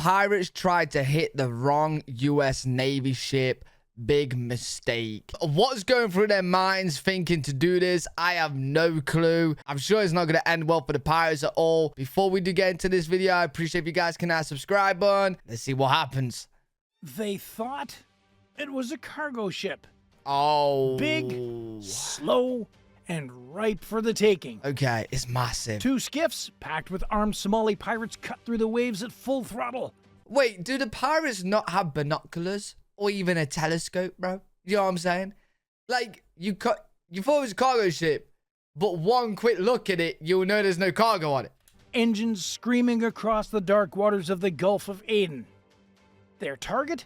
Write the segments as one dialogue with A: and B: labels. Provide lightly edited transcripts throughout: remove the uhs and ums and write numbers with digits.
A: pirates tried to hit the wrong US Navy ship. Big mistake. What's going through their minds thinking to do this? I have no clue. I'm sure it's not going to end well for the pirates at all. Before we do get into this video, I appreciate if you guys can hit that subscribe button. Let's see what happens.
B: They thought it was a cargo ship.
A: Oh.
B: Big, slow, and ripe for the taking.
A: Okay, it's massive.
B: 2 skiffs packed with armed Somali pirates cut through the waves at full throttle.
A: Wait, do the pirates not have binoculars? Or even a telescope, bro? You know what I'm saying? Like, you thought it was a cargo ship, but one quick look at it, you'll know there's no cargo on it.
B: Engines screaming across the dark waters of the Gulf of Aden. Their target?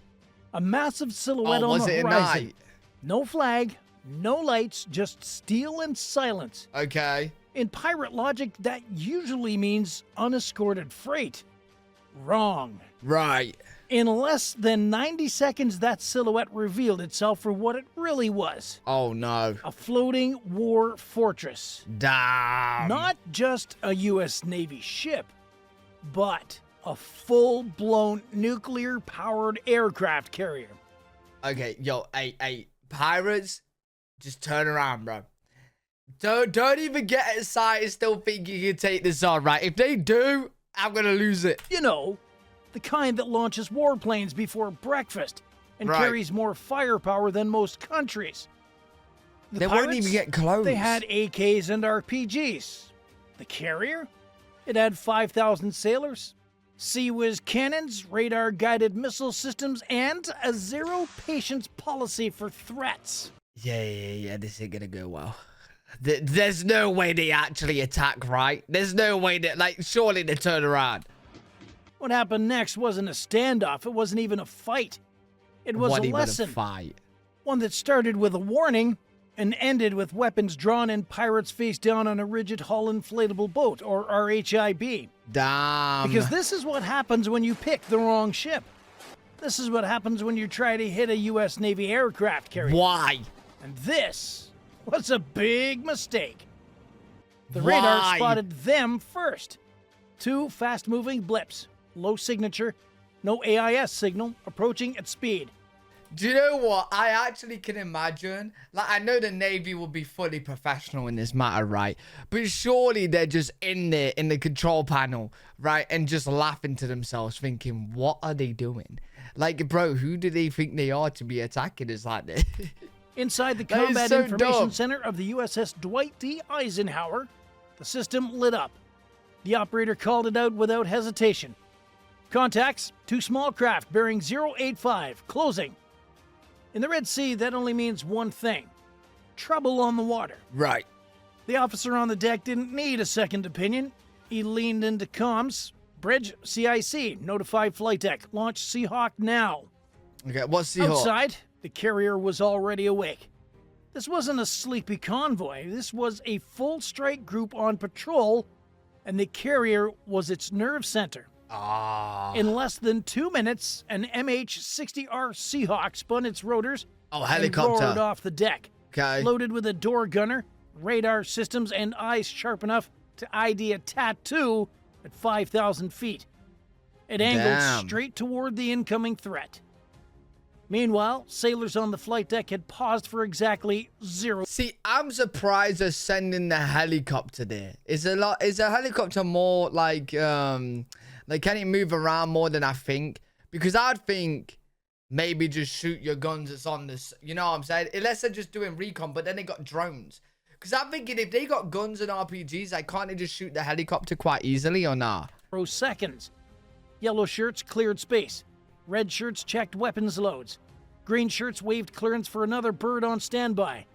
B: A massive silhouette on the horizon.
A: Night?
B: No flag, no lights, just steel and silence.
A: Okay.
B: In pirate logic, that usually means unescorted freight. Wrong.
A: Right.
B: In less than 90 seconds, that silhouette revealed itself for what it really was.
A: Oh, no.
B: A floating war fortress.
A: Damn.
B: Not just a U.S. Navy ship, but a full-blown nuclear-powered aircraft carrier.
A: Okay, yo, hey, pirates, just turn around, bro. Don't even get excited still thinking you can take this on, right? If they do, I'm going to lose it.
B: You know, the kind that launches warplanes before breakfast and carries more firepower than most countries.
A: They won't even get close.
B: They had AKs and RPGs. The carrier? It had 5,000 sailors, Sea-Whiz cannons, radar-guided missile systems, and a zero-patience policy for threats.
A: Yeah, this ain't gonna go well. There's no way they actually attack, right? There's no way that, like, surely they turn around.
B: What happened next wasn't a standoff. It wasn't even a fight. It was a lesson.
A: Fight?
B: One that started with a warning and ended with weapons drawn and pirates face down on a rigid hull inflatable boat, or RHIB.
A: Damn.
B: Because this is what happens when you pick the wrong ship. This is what happens when you try to hit a U.S. Navy aircraft carrier.
A: Why?
B: And this was a big mistake. The radar spotted them first. 2 fast-moving blips. Low signature, no AIS signal, approaching at speed.
A: Do you know what? I actually can imagine. Like, I know the Navy will be fully professional in this matter, right? But surely they're just in there in the control panel, right? And just laughing to themselves, thinking, what are they doing? Like, bro, who do they think they are to be attacking us like this?
B: Inside the Combat Information Center of the USS Dwight D. Eisenhower, the system lit up. The operator called it out without hesitation. Contacts, 2 small craft bearing 085, closing. In the Red Sea, that only means one thing. Trouble on the water.
A: Right.
B: The officer on the deck didn't need a second opinion. He leaned into comms. Bridge, CIC, notify flight deck. Launch Seahawk now.
A: Okay, what's Seahawk?
B: Outside, the carrier was already awake. This wasn't a sleepy convoy. This was a full strike group on patrol, and the carrier was its nerve center. In less than 2 minutes, an MH-60R Seahawk spun its rotors and roared off the deck.
A: Okay.
B: Loaded with a door gunner, radar systems, and eyes sharp enough to ID a tattoo at 5,000 feet. It angled straight toward the incoming threat. Meanwhile, sailors on the flight deck had paused for exactly 0.
A: See, I'm surprised they're sending the helicopter there. Is a helicopter more like, can it move around more than I think? Because I'd think maybe just shoot your guns that's on this, you know what I'm saying? Unless they're just doing recon, but then they got drones. Because I'm thinking if they got guns and RPGs, like, can't they just shoot the helicopter quite easily or not?
B: Seconds. Yellow shirts cleared space. Red shirts checked weapons loads. Green shirts waved clearance for another bird on standby.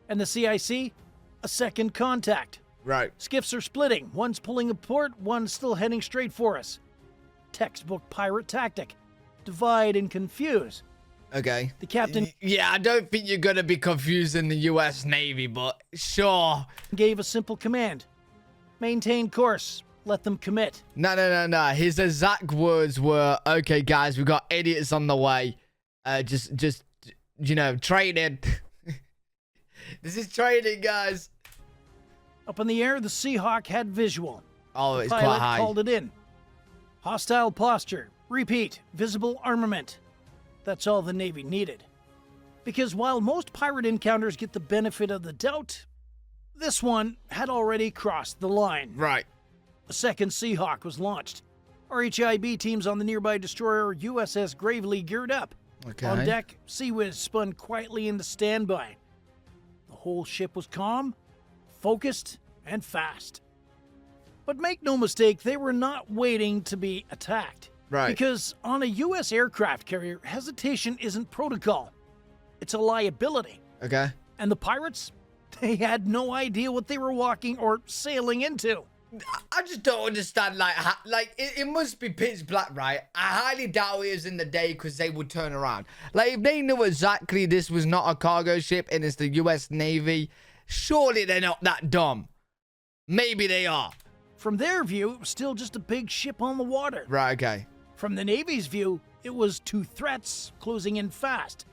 B: And the CIC? A second contact.
A: Right.
B: Skiffs are splitting. One's pulling a port, one's still heading straight for us. Textbook pirate tactic. Divide and confuse.
A: Okay.
B: The captain...
A: Yeah, I don't think you're going to be confusing the U.S. Navy, but sure.
B: Gave a simple command. Maintain course. Let them commit.
A: No. His exact words were, okay, guys, we've got idiots on the way. Just you know, training. This is training, guys.
B: Up in the air, the Seahawk had visual.
A: Oh, it's
B: Pilot
A: quite high.
B: called it in. Hostile posture. Repeat, visible armament. That's all the Navy needed. Because while most pirate encounters get the benefit of the doubt, this one had already crossed the line.
A: Right.
B: A second Seahawk was launched. RHIB teams on the nearby destroyer USS Gravely geared up.
A: Okay.
B: On deck, Sea Whiz spun quietly into standby. The whole ship was calm, focused, and fast. But make no mistake, they were not waiting to be attacked.
A: Right.
B: Because on a U.S. aircraft carrier, hesitation isn't protocol. It's a liability.
A: Okay.
B: And the pirates, they had no idea what they were walking or sailing into.
A: I just don't understand, it must be pitch black, right? I highly doubt it was in the day because they would turn around. Like, if they knew exactly this was not a cargo ship and it's the U.S. Navy, surely they're not that dumb. Maybe they are.
B: From their view, it was still just a big ship on the water.
A: Right, okay.
B: From the Navy's view, it was two threats closing in fast,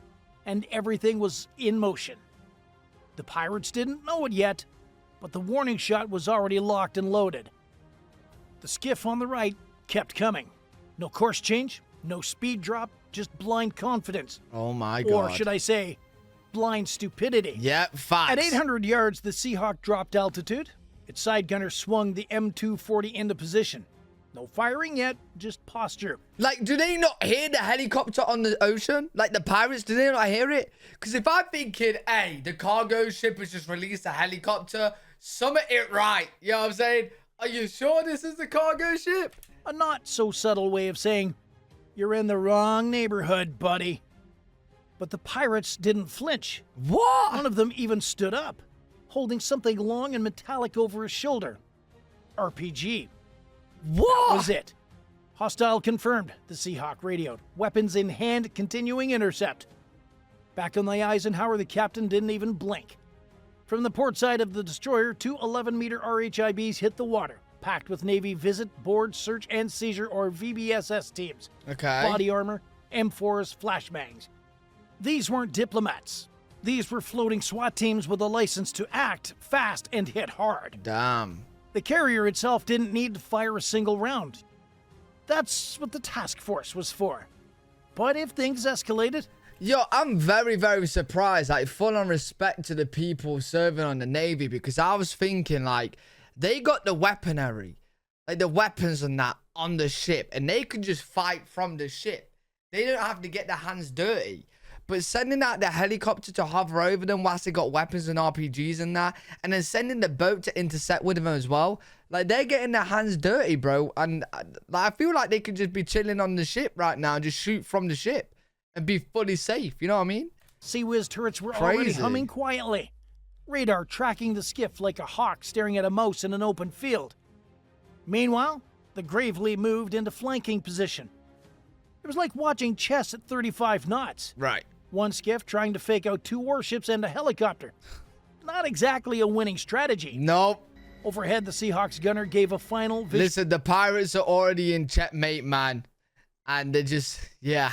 B: and everything was in motion. The pirates didn't know it yet, but the warning shot was already locked and loaded. The skiff on the right kept coming. No course change, no speed drop, just blind confidence.
A: Oh my God.
B: Or should I say, blind stupidity.
A: Yep, facts.
B: At 800 yards, the Seahawk dropped altitude. Its side gunner swung the M240 into position. No firing yet, just posture.
A: Like, do they not hear the helicopter on the ocean? Like, the pirates, do they not hear it? Because if I'm thinking, hey, the cargo ship has just released a helicopter, summit it right. You know what I'm saying? Are you sure this is the cargo ship?
B: A not so subtle way of saying, you're in the wrong neighborhood, buddy. But the pirates didn't flinch.
A: What?
B: One of them even stood up, holding something long and metallic over his shoulder. RPG.
A: What?
B: That was it. Hostile confirmed, the Seahawk radioed. Weapons in hand, continuing intercept. Back on the Eisenhower, the captain didn't even blink. From the port side of the destroyer, two 11-meter RHIBs hit the water, packed with Navy visit, board, search, and seizure, or VBSS teams.
A: Okay.
B: Body armor, M4s, flashbangs. These weren't diplomats. These were floating SWAT teams with a license to act fast and hit hard.
A: Damn.
B: The carrier itself didn't need to fire a single round. That's what the task force was for. But if things escalated...
A: Yo, I'm very, very surprised. Like, full on respect to the people serving on the Navy, because I was thinking, like, they got the weaponry, like the weapons and that on the ship, and they could just fight from the ship. They don't have to get their hands dirty. But sending out the helicopter to hover over them whilst they got weapons and RPGs and that, and then sending the boat to intercept with them as well, like, they're getting their hands dirty, bro. And I feel like they could just be chilling on the ship right now and just shoot from the ship and be fully safe. You know what I mean?
B: Sea Whiz turrets were already humming quietly. Radar tracking the skiff like a hawk staring at a mouse in an open field. Meanwhile, the Gravely moved into flanking position. It was like watching chess at 35 knots.
A: Right.
B: One skiff trying to fake out two warships and a helicopter. Not exactly a winning strategy.
A: Nope.
B: Overhead, the Seahawks gunner gave a final vision.
A: Listen, the pirates are already in checkmate, man. And they're just, yeah,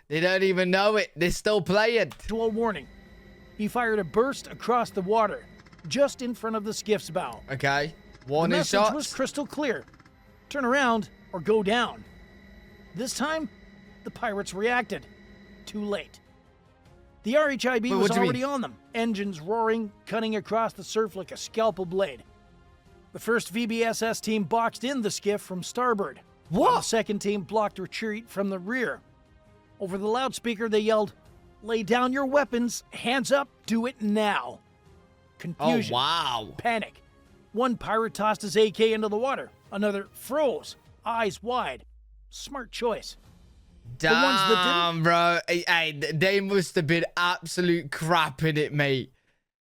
A: they don't even know it. They're still playing.
B: To a warning. He fired a burst across the water, just in front of the skiff's bow.
A: Okay. Warning shots.
B: The message was crystal clear. Turn around or go down. This time, the pirates reacted. Too late. The RHIB was already on them, engines roaring, cutting across the surf like a scalpel blade. The first VBSS team boxed in the skiff from starboard.
A: What?
B: The second team blocked retreat from the rear. Over the loudspeaker, they yelled, "Lay down your weapons, hands up, do it now." Confusion.
A: Oh, wow.
B: Panic. One pirate tossed his AK into the water. Froze, eyes wide. Smart choice.
A: Damn,
B: the ones that didn't,
A: bro. Hey, they must have been absolute crap in it, mate.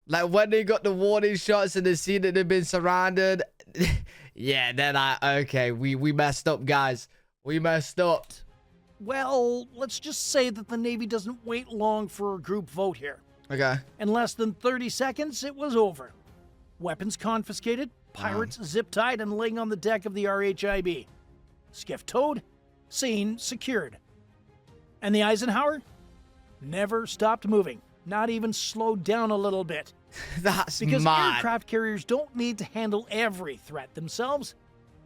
A: Like, when they got the warning shots and they see that they've been surrounded, yeah, they're like, okay, we messed up, guys. We messed up.
B: Well, let's just say that the Navy doesn't wait long for a group vote here.
A: Okay.
B: In less than 30 seconds, it was over. Weapons confiscated, pirates zip-tied and laying on the deck of the RHIB. Skiff towed, scene secured. And the Eisenhower never stopped moving, not even slowed down a little bit.
A: That's
B: because
A: mad.
B: Aircraft carriers don't need to handle every threat themselves.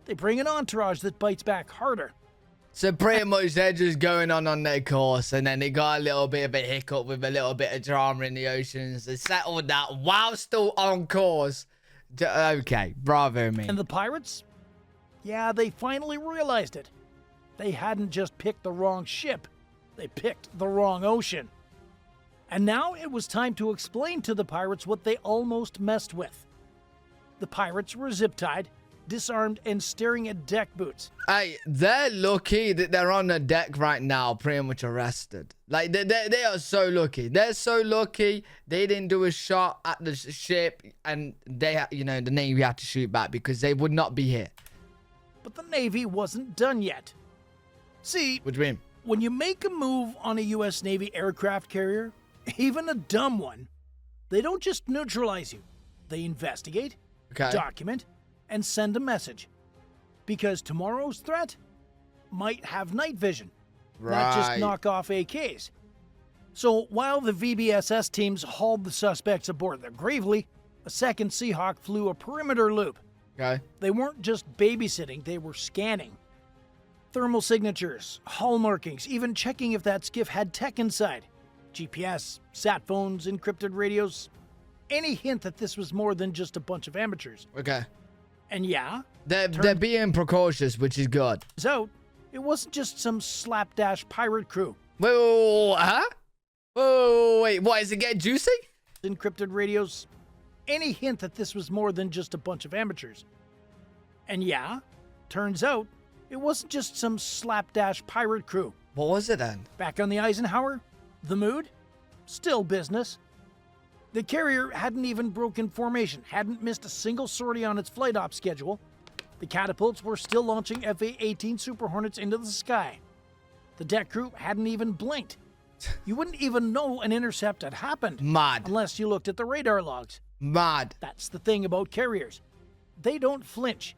B: They bring an entourage that bites back harder.
A: So pretty much they're just going on their course, and then they got a little bit of a hiccup with a little bit of drama in the oceans. They settled that while still on course. Okay, bravo me.
B: And the pirates? Yeah, they finally realized it. They hadn't just picked the wrong ship. They picked the wrong ocean. And now it was time to explain to the pirates what they almost messed with. The pirates were zip-tied, disarmed, and staring at deck boots.
A: Hey, they're lucky that they're on the deck right now, pretty much arrested. Like, they are so lucky. They're so lucky they didn't do a shot at the ship, and they, you know, the Navy had to shoot back because they would not be here.
B: But the Navy wasn't done yet. See,
A: What do you mean?
B: when you make a move on a U.S. Navy aircraft carrier, even a dumb one, they don't just neutralize you. They investigate, document, and send a message. Because tomorrow's threat might have night vision, not just knock off AKs. So while the VBSS teams hauled the suspects aboard the Gravely, a second Seahawk flew a perimeter loop. They weren't just babysitting, they were scanning. Thermal signatures, hull markings, even checking if that skiff had tech inside. GPS, sat phones, encrypted radios. Any hint that this was more than just a bunch of amateurs. And yeah,
A: they're being precautious, which is good.
B: So, it wasn't just some slapdash pirate crew.
A: Huh? Wait, what, is it getting juicy?
B: Encrypted radios. Any hint that this was more than just a bunch of amateurs. And yeah, turns out, it wasn't just some slapdash pirate crew.
A: What was it then?
B: Back on the Eisenhower, the mood? Still business. The carrier hadn't even broken formation, hadn't missed a single sortie on its flight ops schedule. The catapults were still launching FA-18 Super Hornets into the sky. The deck crew hadn't even blinked. You wouldn't even know an intercept had happened.
A: Mad.
B: Unless you looked at the radar logs.
A: Mad.
B: That's the thing about carriers. They don't flinch.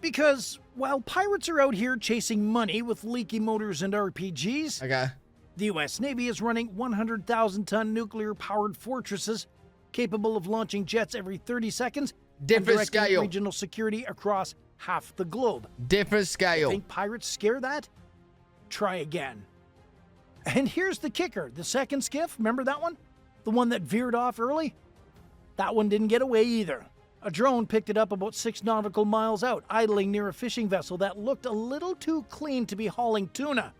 B: Because while pirates are out here chasing money with leaky motors and RPGs, the U.S. Navy is running 100,000-ton nuclear-powered fortresses capable of launching jets every 30 seconds
A: Different
B: and directing
A: scale.
B: regional security across half the globe.
A: Different scale.
B: Think pirates scare that? Try again. And here's the kicker. The second skiff, remember that one? The one that veered off early? That one didn't get away either. A drone picked it up about 6 nautical miles out, idling near a fishing vessel that looked a little too clean to be hauling tuna.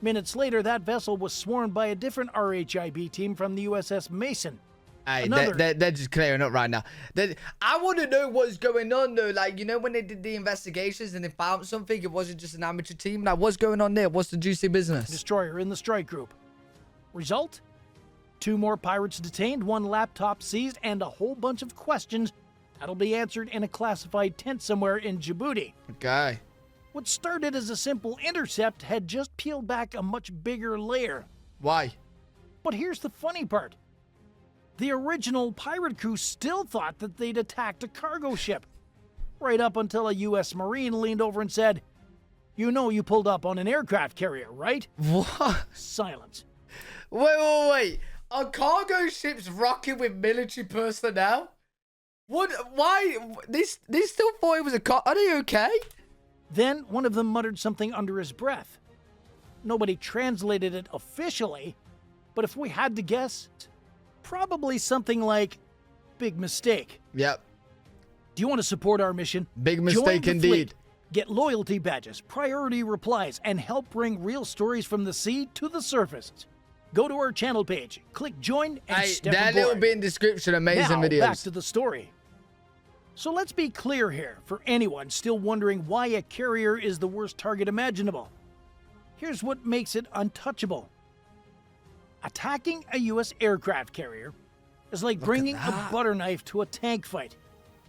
B: Minutes later, that vessel was swarmed by a different RHIB team from the USS Mason.
A: Hey, they're just clearing up right now. I want to know what's going on, though. Like, you know, when they did the investigations and they found something, it wasn't just an amateur team. Like, what's going on there? What's the juicy business?
B: Destroyer in the strike group. Result? 2 more pirates detained, 1 laptop seized, and a whole bunch of questions that'll be answered in a classified tent somewhere in Djibouti. What started as a simple intercept had just peeled back a much bigger layer.
A: Why?
B: But here's the funny part. The original pirate crew still thought that they'd attacked a cargo ship. Right up until a U.S. Marine leaned over and said, "You know you pulled up on an aircraft carrier, right?"
A: What?
B: Silence.
A: Wait. Are cargo ships rocking with military personnel? What? Why? They still thought it was a car. Are they okay?
B: Then one of them muttered something under his breath. Nobody translated it officially, but if we had to guess, probably something like, "Big mistake."
A: Yep.
B: Do you want to support our mission?
A: Big mistake
B: Join the
A: indeed.
B: fleet, get loyalty badges, priority replies, and help bring real stories from the sea to the surface. Go to our channel page, click join, and step aboard.
A: That little bit in description, amazing videos.
B: Back to the story. So let's be clear here, for anyone still wondering why a carrier is the worst target imaginable. Here's what makes it untouchable. Attacking a U.S. aircraft carrier is like bringing a butter knife to a tank fight.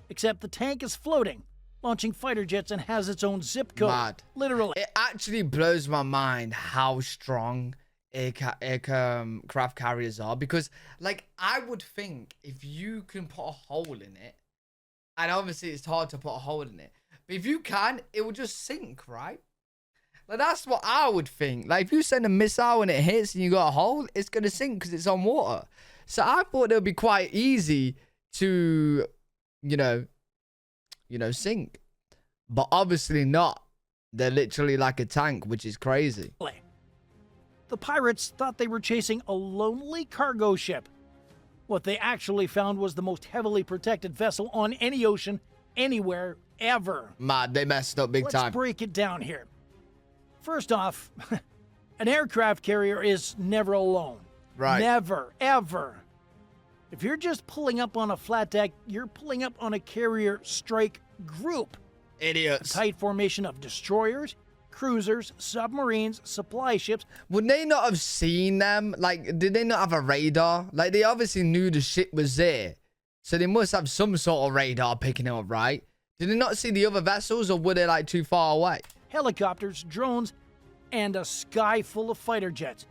B: Except the tank is floating, launching fighter jets, and has its own zip code.
A: Mad.
B: Literally.
A: It actually blows my mind how strong aircraft carriers are. Because, like, I would think if you can put a hole in it, and obviously it's hard to put a hole in it, but if you can, it will just sink, right? Like, that's what I would think. Like, if you send a missile and it hits and you got a hole, it's going to sink because it's on water. So I thought it would be quite easy to, you know, sink. But obviously not. They're literally like a tank, which is crazy.
B: The pirates thought they were chasing a lonely cargo ship. What they actually found was the most heavily protected vessel on any ocean, anywhere, ever.
A: Mad, they messed up big time.
B: Let's break it down here. First off, an aircraft carrier is never alone.
A: Right.
B: Never, ever. If you're just pulling up on a flat deck, you're pulling up on a carrier strike group.
A: Idiots.
B: A tight formation of destroyers, cruisers, submarines, supply ships.
A: Would they not have seen them? Like, did they not have a radar? Like, they obviously knew the ship was there. So they must have some sort of radar picking it up, right? Did they not see the other vessels, or were they, like, too far away?
B: Helicopters, drones, and a sky full of fighter jets.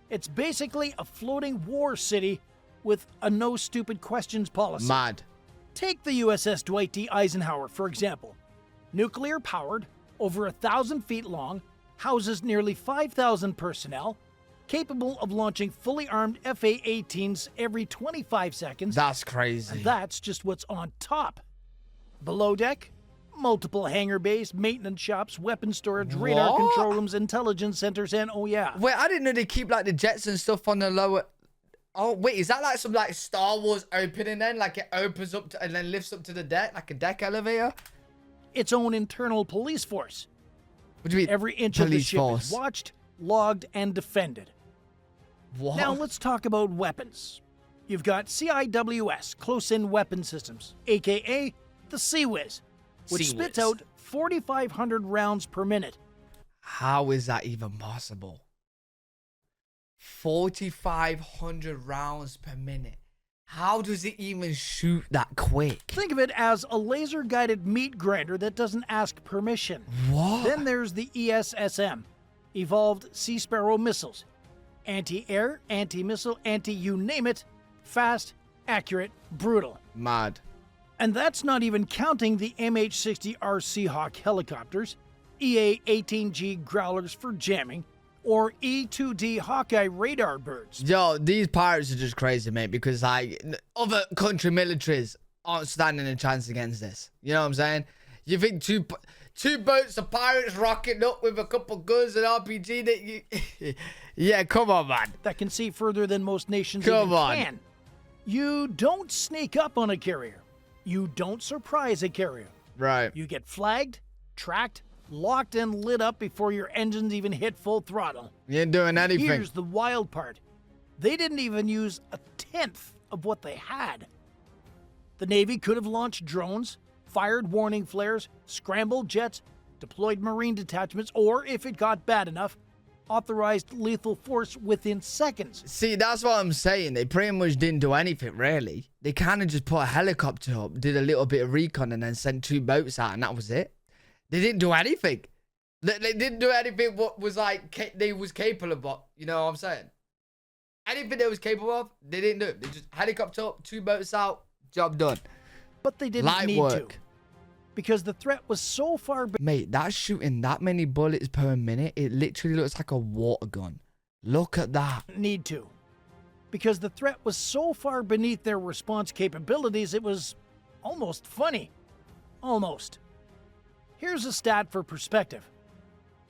B: It's basically a floating war city with a no stupid questions policy.
A: Mad.
B: Take the USS Dwight D. Eisenhower, for example. Nuclear powered, over 1,000 feet long, houses nearly 5,000 personnel, capable of launching fully armed FA-18s every 25 seconds.
A: That's crazy.
B: And that's just what's on top. Below deck, multiple hangar bays, maintenance shops, weapon storage, radar control rooms, intelligence centers, and oh yeah.
A: Wait, I didn't know they keep like the jets and stuff on the lower. Oh wait, is that like some like Star Wars opening then? Like it opens up to, and then lifts up to the deck, like a deck elevator?
B: Its own internal police force.
A: What do you mean?
B: Every inch of the ship is watched, logged, and defended.
A: What?
B: Now let's talk about weapons. You've got CIWS, Close-In Weapon Systems, aka the CIWS, which spits out 4,500 rounds per minute.
A: How is that even possible? 4,500 rounds per minute. How does it even shoot that quick?
B: Think of it as a laser-guided meat grinder that doesn't ask permission.
A: What?
B: Then there's the ESSM, Evolved Sea Sparrow Missiles. Anti-air, anti-missile, anti-you name it. Fast, accurate, brutal.
A: Mad.
B: And that's not even counting the MH-60R Seahawk helicopters, EA-18G Growlers for jamming, or E-2D Hawkeye radar birds.
A: Yo, these pirates are just crazy, mate, because like other country militaries aren't standing a chance against this. You know what I'm saying? You think two boats of pirates rocking up with a couple guns and RPG that you... Yeah, come on, man.
B: That can see further than most nations even can. You don't sneak up on a carrier. You don't surprise a carrier.
A: Right.
B: You get flagged, tracked, locked, and lit up before your engines even hit full throttle.
A: You ain't doing anything.
B: Here's the wild part. They didn't even use a tenth of what they had. The Navy could have launched drones, fired warning flares, scrambled jets, deployed Marine detachments, or, if it got bad enough, authorized lethal force within seconds.
A: See, that's what I'm saying. They pretty much didn't do anything, really. They kind of just put a helicopter up, did a little bit of recon, and then sent 2 boats out, and that was it. They didn't do anything. They didn't do anything what was like they was capable of. You know what I'm saying? Anything they was capable of, they didn't do it. They just helicopter up, 2 boats out, job done.
B: But they didn't need to. Because the threat was so far...
A: Mate, that's shooting that many bullets per minute. It literally looks like a water gun. Look at that.
B: Need to. Because the threat was so far beneath their response capabilities, it was almost funny. Almost. Here's a stat for perspective.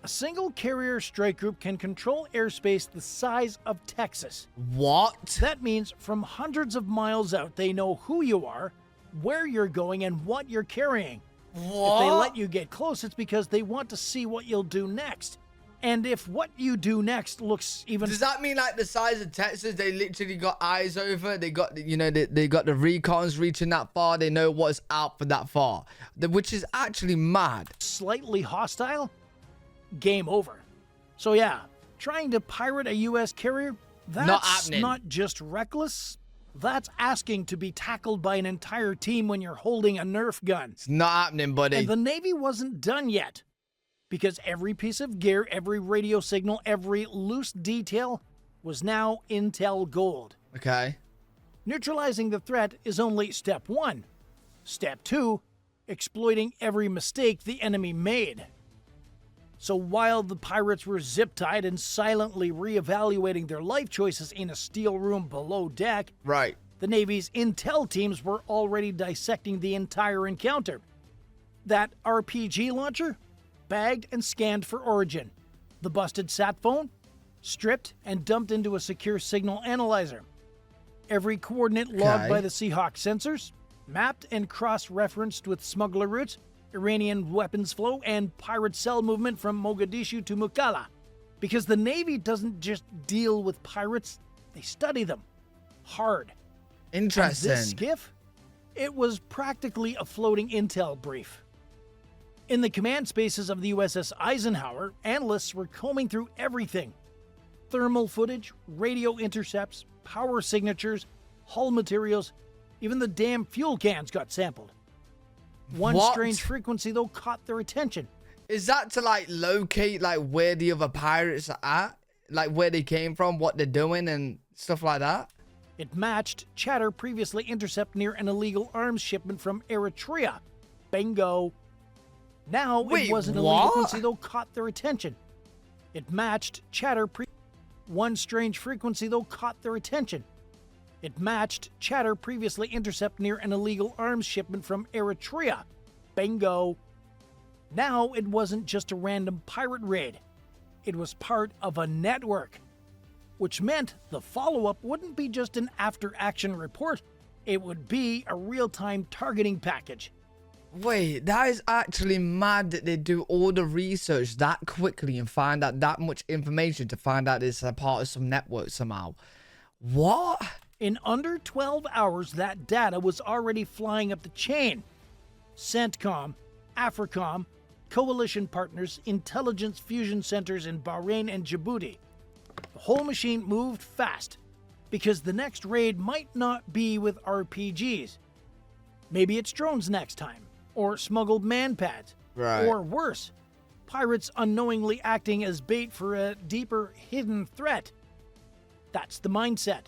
B: A single carrier strike group can control airspace the size of Texas.
A: What?
B: That means from hundreds of miles out, they know who you are, where you're going, and what you're carrying.
A: What?
B: If they let you get close, it's because they want to see what you'll do next. And if what you do next looks even...
A: Does that mean like the size of Texas, they literally got eyes over? They got, you know, they got the recons reaching that far. They know what's out for that far. Which is actually mad.
B: Slightly hostile? Game over. So yeah, trying to pirate a U.S. carrier? That's not just reckless. That's asking to be tackled by an entire team when you're holding a Nerf gun.
A: It's not happening, buddy.
B: And the Navy wasn't done yet. Because every piece of gear, every radio signal, every loose detail was now intel gold.
A: Okay.
B: Neutralizing the threat is only step 1. Step 2, exploiting every mistake the enemy made. So while the pirates were zip-tied and silently reevaluating their life choices in a steel room below deck,
A: right,
B: the Navy's intel teams were already dissecting the entire encounter. That RPG launcher? bagged and scanned for origin. The busted sat phone, stripped and dumped into a secure signal analyzer. Every coordinate logged by the Seahawk sensors, mapped and cross-referenced with smuggler routes, Iranian weapons flow, and pirate cell movement from Mogadishu to Mukalla. Because the Navy doesn't just deal with pirates, they study them hard.
A: Interesting.
B: And this skiff? It was practically a floating intel brief. In the command spaces of the USS Eisenhower, analysts were combing through everything. Thermal footage, radio intercepts, power signatures, hull materials, even the damn fuel cans got sampled. One strange frequency, though, caught their attention.
A: Is that to, like, locate, like, where the other pirates are at? Like, where they came from, what they're doing, and stuff like that?
B: It matched chatter previously intercepted near an illegal arms shipment from Eritrea. Bingo. Now,
A: Wait,
B: it wasn't a illegal frequency, though, caught their attention. It matched chatter One strange frequency, though, caught their attention. It matched chatter previously intercepted near an illegal arms shipment from Eritrea. Bingo. Now, it wasn't just a random pirate raid. It was part of a network. Which meant the follow-up wouldn't be just an after-action report. It would be a real-time targeting package.
A: Wait, that is actually mad that they do all the research that quickly and find out that much information to find out it's a part of some network somehow. What?
B: In under 12 hours, that data was already flying up the chain. CENTCOM, AFRICOM, coalition partners, intelligence fusion centers in Bahrain and Djibouti. The whole machine moved fast, because the next raid might not be with RPGs. Maybe it's drones next time, or smuggled man-pads, or worse, pirates unknowingly acting as bait for a deeper hidden threat. That's the mindset.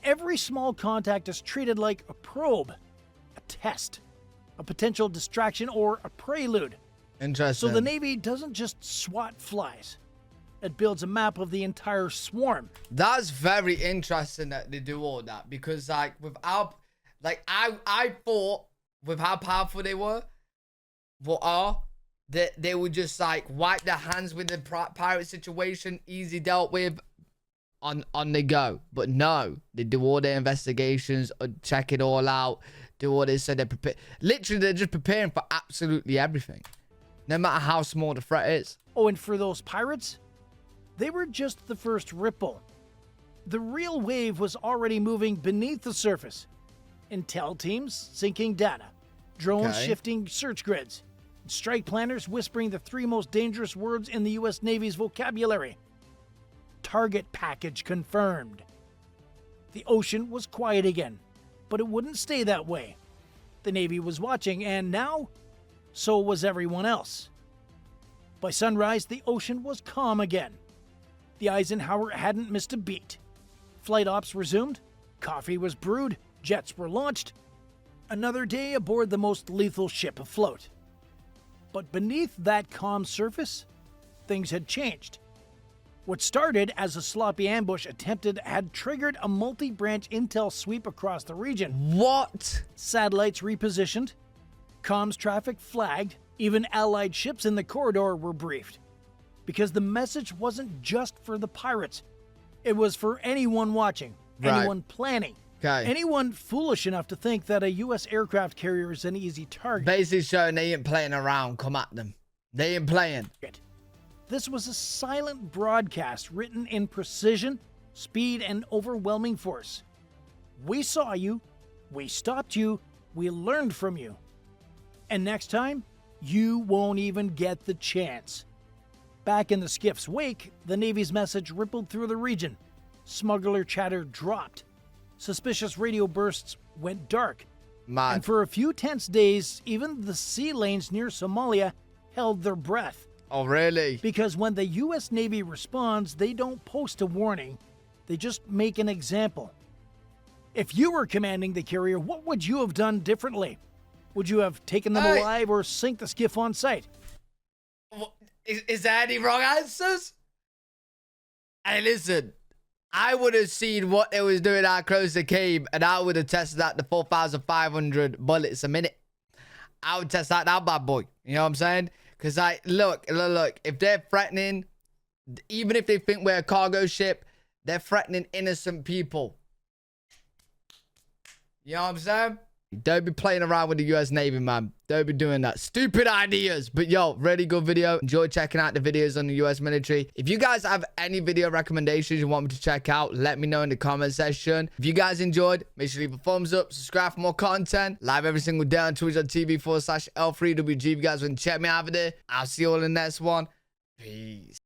B: Every small contact is treated like a probe, a test, a potential distraction, or a prelude.
A: Interesting.
B: So the Navy doesn't just swat flies. It builds a map of the entire swarm.
A: That's very interesting that they do all that, because like without, like I thought with how powerful they were, that they would just like wipe their hands with the pirate situation, easy dealt with, on the go. But no, they do all their investigations, check it all out, do all this, so they're prepared. Literally, they're just preparing for absolutely everything, no matter how small the threat is.
B: Oh, and for those pirates, they were just the first ripple. The real wave was already moving beneath the surface. Intel teams syncing data, drones shifting search grids, and strike planners whispering the three most dangerous words in the U.S. Navy's vocabulary. Target package confirmed. The ocean was quiet again, but it wouldn't stay that way. The Navy was watching, and now, so was everyone else. By sunrise, the ocean was calm again. The Eisenhower hadn't missed a beat. Flight ops resumed, coffee was brewed, jets were launched. Another day aboard the most lethal ship afloat. But beneath that calm surface, things had changed. What started as a sloppy ambush had triggered a multi-branch intel sweep across the region.
A: What?
B: Satellites repositioned, comms traffic flagged, even allied ships in the corridor were briefed. Because the message wasn't just for the pirates. It was for anyone watching, anyone planning, anyone foolish enough to think that a U.S. aircraft carrier is an easy target.
A: Basically showing they ain't playing around, come at them. They ain't playing.
B: This was a silent broadcast written in precision, speed, and overwhelming force. We saw you, we stopped you, we learned from you. And next time, you won't even get the chance. Back in the skiff's wake, the Navy's message rippled through the region. Smuggler chatter dropped. Suspicious radio bursts went dark. And for a few tense days, even the sea lanes near Somalia held their breath.
A: Oh, really?
B: Because when the U.S. Navy responds, they don't post a warning. They just make an example. If you were commanding the carrier, what would you have done differently? Would you have taken them alive or sink the skiff on sight?
A: Is there any wrong answers? Hey, listen. I would have seen what they was doing how close they came, and I would have tested out the 4,500 bullets a minute. I would test that bad boy. You know what I'm saying? Because look, if they're threatening, even if they think we're a cargo ship, they're threatening innocent people. You know what I'm saying? Don't be playing around with the US Navy, man. Don't be doing that. Stupid ideas. But yo, really good video. Enjoy checking out the videos on the US military. If you guys have any video recommendations you want me to check out, let me know in the comment section. If you guys enjoyed, make sure to leave a thumbs up, subscribe for more content. Live every single day on twitch.tv/L3WG. If you guys want to check me out over there, I'll see you all in the next one. Peace.